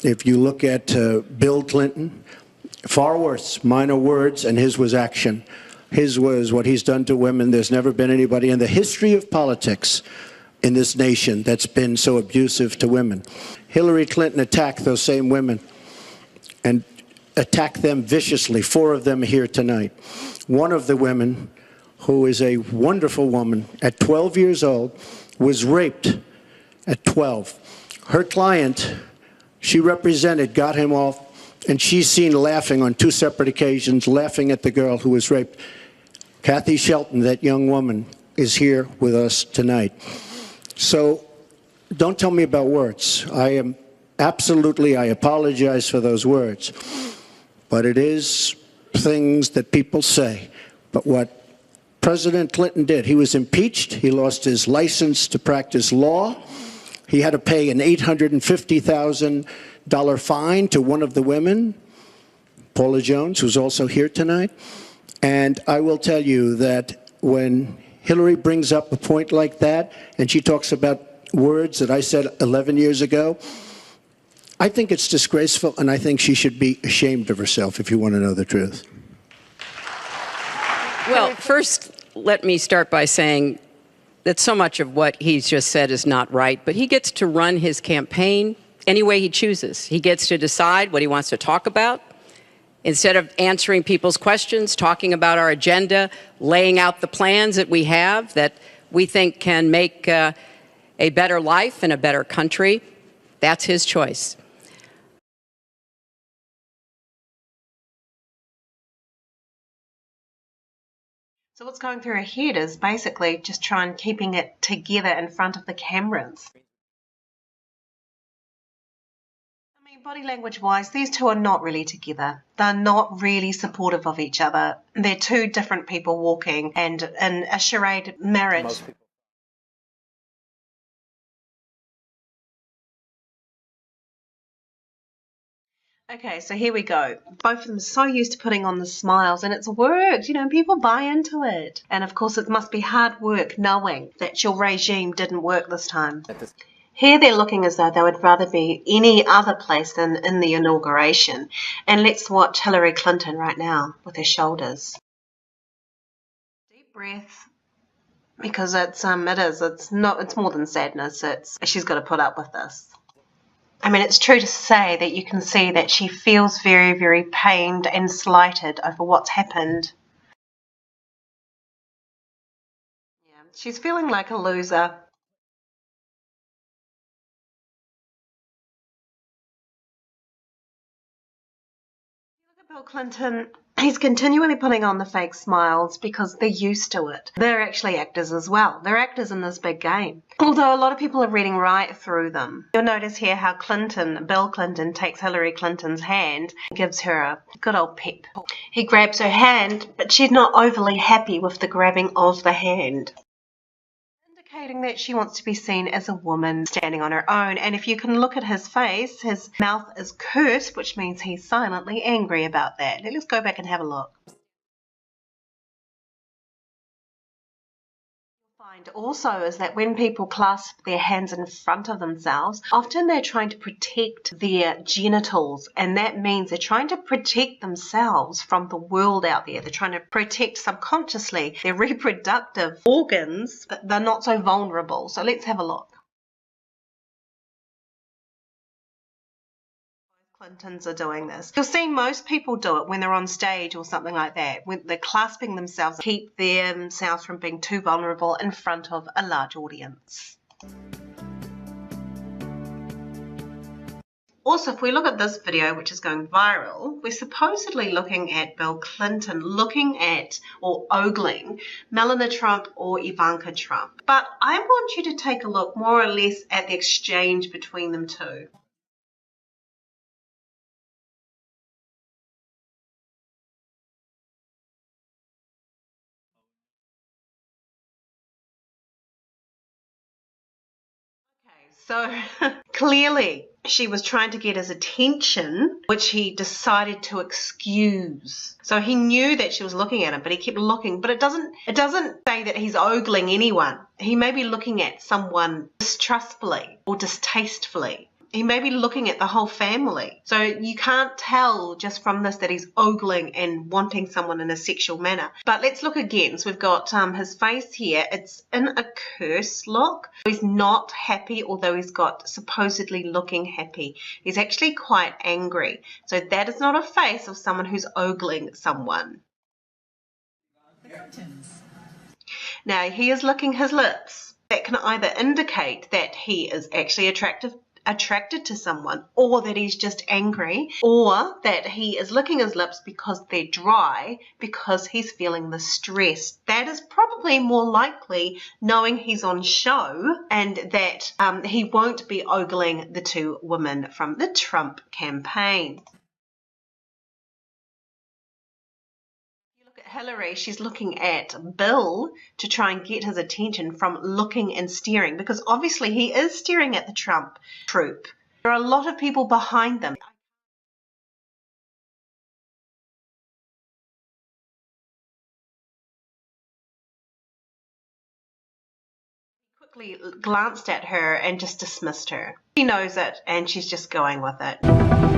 If you look at Bill Clinton, far worse, minor words, and his was action. His was what he's done to women. There's never been anybody in the history of politics in this nation that's been so abusive to women. Hillary Clinton attacked those same women and attacked them viciously. 4 of them here tonight. One of the women, who is a wonderful woman, at 12 years old, was raped at 12. Her client, she represented, got him off, and she's seen laughing on 2 separate occasions, laughing at the girl who was raped. Kathy Shelton, that young woman, is here with us tonight. So don't tell me about words. I apologize for those words. But it is things that people say. But what President Clinton did, he was impeached. He lost his license to practice law. He had to pay an $850,000 fine to one of the women, Paula Jones, who's also here tonight. And I will tell you that when Hillary brings up a point like that, and she talks about words that I said 11 years ago, I think it's disgraceful, and I think she should be ashamed of herself, if you want to know the truth. Well, first, let me start by saying that so much of what he's just said is not right, but he gets to run his campaign any way he chooses. He gets to decide what he wants to talk about. Instead of answering people's questions, talking about our agenda, laying out the plans that we have that we think can make a better life and a better country, that's his choice. So what's going through her head is basically just keeping it together in front of the cameras. I mean, body language-wise, these two are not really together. They're not really supportive of each other. They're 2 different people walking and in a charade marriage. Okay, so here we go. Both of them are so used to putting on the smiles, and it's worked, you know, people buy into it. And of course, it must be hard work knowing that your regime didn't work this time. Here they're looking as though they would rather be any other place than in the inauguration. And let's watch Hillary Clinton right now with her shoulders. Deep breath, because it's more than sadness. She's got to put up with this. I mean, it's true to say that you can see that she feels very, very pained and slighted over what's happened. Yeah, she's feeling like a loser. Look at Bill Clinton. He's continually putting on the fake smiles because they're used to it. They're actually actors as well. They're actors in this big game. Although a lot of people are reading right through them. You'll notice here how Bill Clinton takes Hillary Clinton's hand and gives her a good old pep. He grabs her hand, but she's not overly happy with the grabbing of the hand, indicating that she wants to be seen as a woman standing on her own. And if you can look at his face, his mouth is cursed, which means he's silently angry about that. Let's go back and have a look. Find also is that when people clasp their hands in front of themselves, often they're trying to protect their genitals, and that means they're trying to protect themselves from the world out there. They're trying to protect subconsciously their reproductive organs, but they're not so vulnerable. So let's have a look. Clintons are doing this. You'll see most people do it when they're on stage or something like that, when they're clasping themselves to keep themselves from being too vulnerable in front of a large audience. Also, if we look at this video, which is going viral, we're supposedly looking at Bill Clinton looking at or ogling Melania Trump or Ivanka Trump. But I want you to take a look more or less at the exchange between them two. So clearly she was trying to get his attention, which he decided to excuse. So he knew that she was looking at him, but he kept looking. But it doesn't say that he's ogling anyone. He may be looking at someone distrustfully or distastefully. He may be looking at the whole family. So you can't tell just from this that he's ogling and wanting someone in a sexual manner. But let's look again. So we've got his face here. It's in a curse look. He's not happy, although he's got supposedly looking happy. He's actually quite angry. So that is not a face of someone who's ogling someone. Now he is licking his lips. That can either indicate that he is actually attracted to someone, or that he's just angry, or that he is licking his lips because they're dry, because he's feeling the stress. That is probably more likely, knowing he's on show and that he won't be ogling the two women from the Trump campaign. Hillary, she's looking at Bill to try and get his attention from looking and staring, because obviously he is staring at the Trump troop. There are a lot of people behind them. He quickly glanced at her and just dismissed her. She knows it and she's just going with it.